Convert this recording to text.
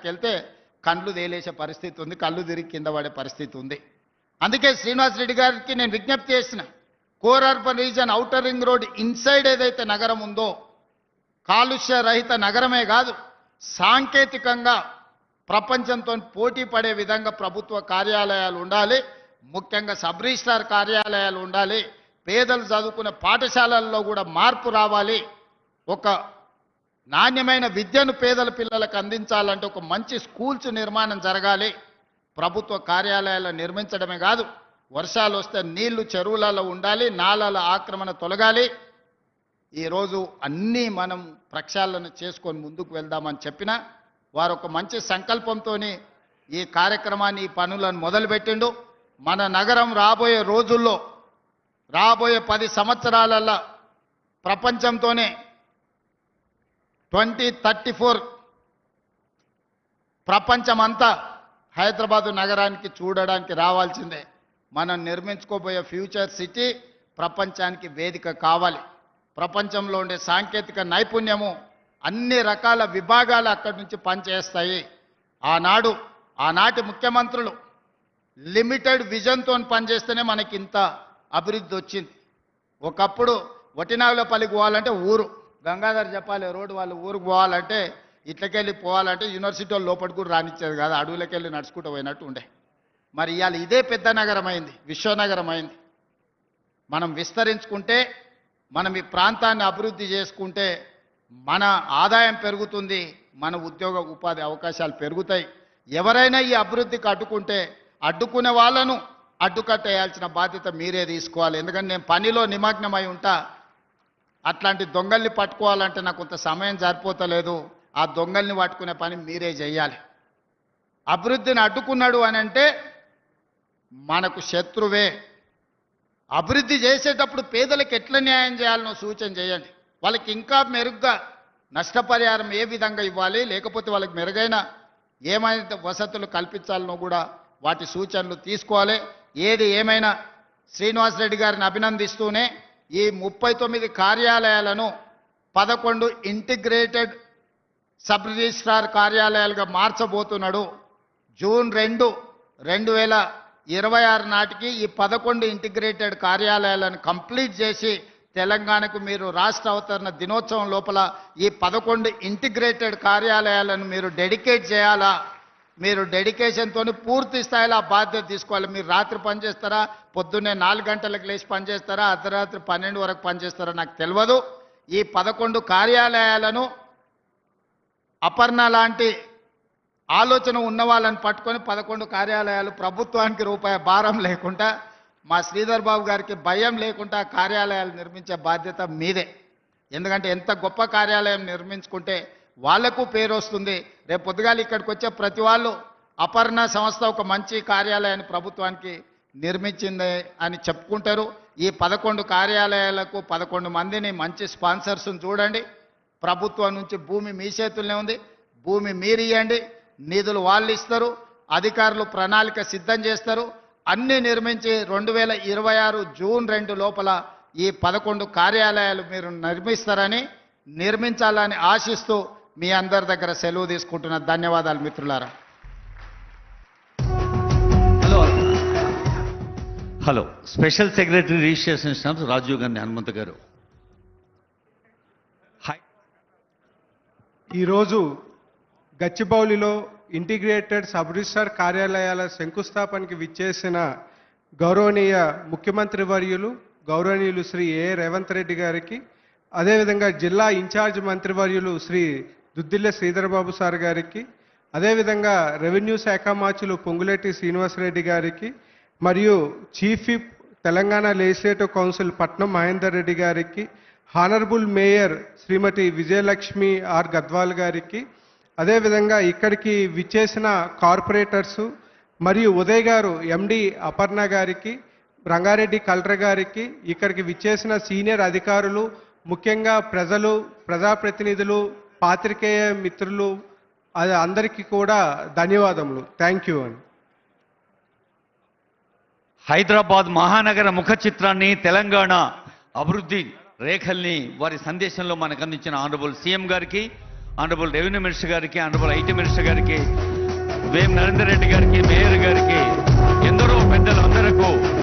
ప్రపంచానికి వెళ్తే కండ్లు తేలేసే పరిస్థితి ఉంది, కళ్ళు తిరిగి కింద పడే పరిస్థితి ఉంది. అందుకే శ్రీనివాస్ రెడ్డి గారికి నేను విజ్ఞప్తి చేసిన, core urban reason outer ring road inside ఏదైతే నగరం ఉందో కాలుష్య రహిత నగరమే కాదు, సాంకేతికంగా ప్రపంచంతో పోటీ పడే విధంగా ప్రభుత్వ కార్యాలయాలు ఉండాలి, ముఖ్యంగా సబ్ రిజిస్ట్రార్ కార్యాలయాలు ఉండాలి, పేదలు చదువుకునే పాఠశాలల్లో కూడా మార్పు రావాలి, ఒక నాణ్యమైన విద్యను పేదల పిల్లలకు అందించాలంటే ఒక మంచి స్కూల్స్ నిర్మాణం జరగాలి. ప్రభుత్వ కార్యాలయాలు నిర్మించడమే కాదు, వర్షాలు వస్తే నీళ్లు చెరువులలో ఉండాలి, నాలాల ఆక్రమణ తొలగాలి. ఈరోజు అన్నీ మనం ప్రక్షాళన చేసుకొని ముందుకు వెళ్దామని చెప్పిన వారు ఒక మంచి సంకల్పంతో ఈ కార్యక్రమాన్ని, ఈ పనులను మొదలుపెట్టిండు. మన నగరం రాబోయే రోజుల్లో, రాబోయే 10 సంవత్సరాలలో ప్రపంచంతోనే 2034 ప్రపంచమంతా హైదరాబాదు నగరానికి చూడడానికి రావాల్సిందే. మనం నిర్మించుకోబోయే ఫ్యూచర్ సిటీ ప్రపంచానికి వేదిక కావాలి. ప్రపంచంలో ఉండే సాంకేతిక నైపుణ్యము అన్ని రకాల విభాగాలు అక్కడి నుంచి పనిచేస్తాయి. ఆనాటి ముఖ్యమంత్రులు లిమిటెడ్ విజన్తో పనిచేస్తేనే మనకి ఇంత అభివృద్ధి వచ్చింది. ఒకప్పుడు వటినాగులపల్లికి పోవాలంటే ఊరు, గంగాధర్ చెప్పాలి రోడ్డు, వాళ్ళు ఊరికి పోవాలంటే ఇట్లకెళ్ళి పోవాలంటే యూనివర్సిటీ వాళ్ళు లోపలికి కూడా రానిచ్చేది కాదు, అడవులకి వెళ్ళి నడుచుకుంటూ పోయినట్టు ఉండే. మరి ఇవాళ ఇదే పెద్ద నగరం అయింది, విశ్వనగరం అయింది. మనం విస్తరించుకుంటే, మనం ఈ ప్రాంతాన్ని అభివృద్ధి చేసుకుంటే మన ఆదాయం పెరుగుతుంది, మన ఉద్యోగ ఉపాధి అవకాశాలు పెరుగుతాయి. ఎవరైనా ఈ అభివృద్ధికి అడ్డుకునే వాళ్ళను అడ్డుకట్టేయాల్సిన బాధ్యత మీరే తీసుకోవాలి. ఎందుకంటే నేను పనిలో నిమగ్నమై ఉంటా, అట్లాంటి దొంగల్ని పట్టుకోవాలంటే నాకు కొంత సమయం సరిపోతలేదు. ఆ దొంగల్ని పట్టుకునే పని మీరే చేయాలి. అభివృద్ధిని అడ్డుకున్నాడు అని అంటే మనకు శత్రువే. అభివృద్ధి చేసేటప్పుడు పేదలకు ఎట్లా న్యాయం చేయాలనో సూచన చేయండి. వాళ్ళకి ఇంకా మెరుగ్గా నష్టపరిహారం ఏ విధంగా ఇవ్వాలి, లేకపోతే వాళ్ళకి మెరుగైన ఏమైనా వసతులు కల్పించాలనో కూడా వాటి సూచనలు తీసుకోవాలి. ఏది ఏమైనా శ్రీనివాస్ రెడ్డి గారిని అభినందిస్తూనే ఈ 39 కార్యాలయాలను 11 ఇంటిగ్రేటెడ్ సబ్ రిజిస్ట్రార్ కార్యాలయాలుగా మార్చబోతున్నాడు. జూన్ 2, 2026 నాటికి ఈ 11 ఇంటిగ్రేటెడ్ కార్యాలయాలను కంప్లీట్ చేసి తెలంగాణకు మీరు రాష్ట్ర అవతరణ దినోత్సవం లోపల ఈ 11 ఇంటిగ్రేటెడ్ కార్యాలయాలను మీరు డెడికేట్ చేయాలా. మీరు డెడికేషన్తో పూర్తి స్థాయిలో ఆ బాధ్యత తీసుకోవాలి. మీరు రాత్రి పనిచేస్తారా, పొద్దున్నే 4 గంటలకు లేచి పనిచేస్తారా, అర్ధరాత్రి 12 వరకు పనిచేస్తారా నాకు తెలియదు. ఈ 11 కార్యాలయాలను అపర్ణ లాంటి ఆలోచన ఉన్న వాళ్ళని పట్టుకొని 11 కార్యాలయాలు ప్రభుత్వానికి రూపాయి భారం లేకుండా, మా శ్రీధర్ బాబు గారికి భయం లేకుండా కార్యాలయాలు నిర్మించే బాధ్యత మీదే. ఎందుకంటే ఎంత గొప్ప కార్యాలయం నిర్మించుకుంటే వాళ్లకు పేరు వస్తుంది. రేపు పొద్దుగాల ఇక్కడికి వచ్చే ప్రతి వాళ్ళు అపర్ణ సంస్థ ఒక మంచి కార్యాలయాన్ని ప్రభుత్వానికి నిర్మించింది అని చెప్పుకుంటారు. ఈ 11 కార్యాలయాలకు 11 మందిని మంచి స్పాన్సర్స్ని చూడండి. ప్రభుత్వం నుంచి భూమి మీ చేతుల్లోనే ఉంది, భూమి మీరు ఇవ్వండి, నిధులు వాళ్ళు ఇస్తారు, అధికారులు ప్రణాళిక సిద్ధం చేస్తారు. అన్నీ నిర్మించి 2026 జూన్ 2 లోపల ఈ 11 కార్యాలయాలు మీరు నిర్మించాలని ఆశిస్తూ మీ అందరి దగ్గర సెలవు తీసుకుంటున్న. ధన్యవాదాలు మిత్రులారా. Hello special secretary registration stamps Rajiv Gandhi Hanumanth గారు. ఈరోజు గచ్చిబౌలిలో ఇంటిగ్రేటెడ్ సబ్ రిజిస్ట్రార్ కార్యాలయాల శంకుస్థాపనకి విచ్చేసిన గౌరవనీయ ముఖ్యమంత్రి వర్యులు గౌరవనీయులు శ్రీ ఏ రేవంత్ రెడ్డి గారికి, అదేవిధంగా జిల్లా ఇన్ఛార్జ్ మంత్రివర్యులు శ్రీ దుద్దిల్ల శ్రీధరబాబు సార్ గారికి, అదేవిధంగా రెవెన్యూ శాఖ మార్చులు పొంగులేటి శ్రీనివాసరెడ్డి గారికి, మరియు chief whip Telangana legislative council Patnam Mahender Reddy గారికి, honourable mayor Srimathi Vijayalakshmi R Gadwal గారికి, అదేవిధంగా ఇక్కడికి విచ్చేసిన కార్పొరేటర్సు మరియు ఉదయ్ గారు ఎండి అపర్ణ గారికి, రంగారెడ్డి కలెక్టర్ గారికి, ఇక్కడికి విచ్చేసిన సీనియర్ అధికారులు, ముఖ్యంగా ప్రజలు, ప్రజాప్రతినిధులు, పాత్రికేయ మిత్రులు అందరికీ కూడా ధన్యవాదములు. థ్యాంక్ యూ అండి. హైదరాబాద్ మహానగర ముఖ చిత్రాన్ని, తెలంగాణ అభివృద్ధి రేఖల్ని వారి సందేశంలో మనకు అందించిన ఆనరబుల్ సీఎం గారికి, ఆనరబుల్ రెవెన్యూ మినిస్టర్ గారికి, ఆనరబుల్ ఐటీ మినిస్టర్ గారికి, వేం నరేందర్ రెడ్డి గారికి,